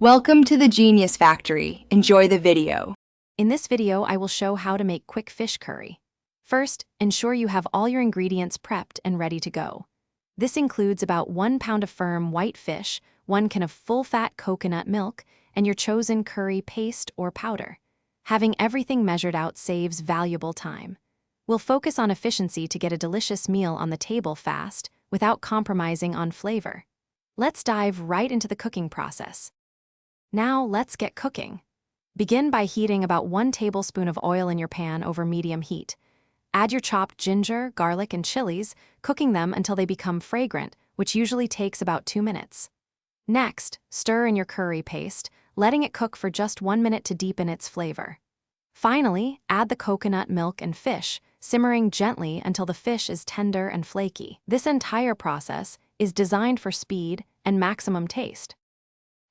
Welcome to the Genius Factory. Enjoy the video. In this video, I will show how to make quick fish curry. First, ensure you have all your ingredients prepped and ready to go. This includes about 1 pound of firm white fish, 1 can of full-fat coconut milk, and your chosen curry paste or powder. Having everything measured out saves valuable time. We'll focus on efficiency to get a delicious meal on the table fast, without compromising on flavor. Let's dive right into the cooking process. Now, let's get cooking. Begin by heating about 1 tablespoon of oil in your pan over medium heat. Add your chopped ginger, garlic, and chilies, cooking them until they become fragrant, which usually takes about 2 minutes. Next, stir in your curry paste, letting it cook for just 1 minute to deepen its flavor. Finally, add the coconut milk and fish, simmering gently until the fish is tender and flaky. This entire process is designed for speed and maximum taste.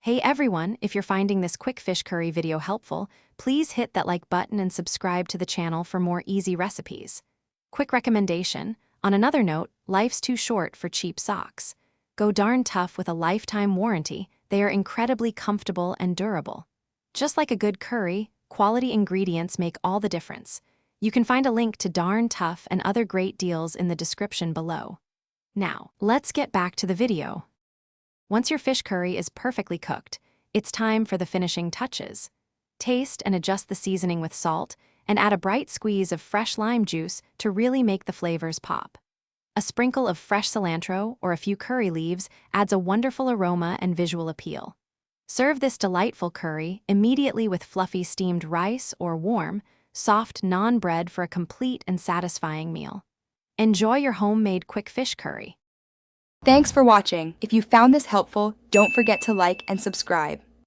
Hey everyone, if you're finding this quick fish curry video helpful, please hit that like button and subscribe to the channel for more easy recipes. Quick recommendation, on another note, life's too short for cheap socks. Go darn tough with a lifetime warranty, they are incredibly comfortable and durable. Just like a good curry, quality ingredients make all the difference. You can find a link to Darn Tough and other great deals in the description below. Now, let's get back to the video. Once your fish curry is perfectly cooked, it's time for the finishing touches. Taste and adjust the seasoning with salt, and add a bright squeeze of fresh lime juice to really make the flavors pop. A sprinkle of fresh cilantro or a few curry leaves adds a wonderful aroma and visual appeal. Serve this delightful curry immediately with fluffy steamed rice or warm, soft naan bread for a complete and satisfying meal. Enjoy your homemade quick fish curry. Thanks for watching. If you found this helpful, don't forget to like and subscribe.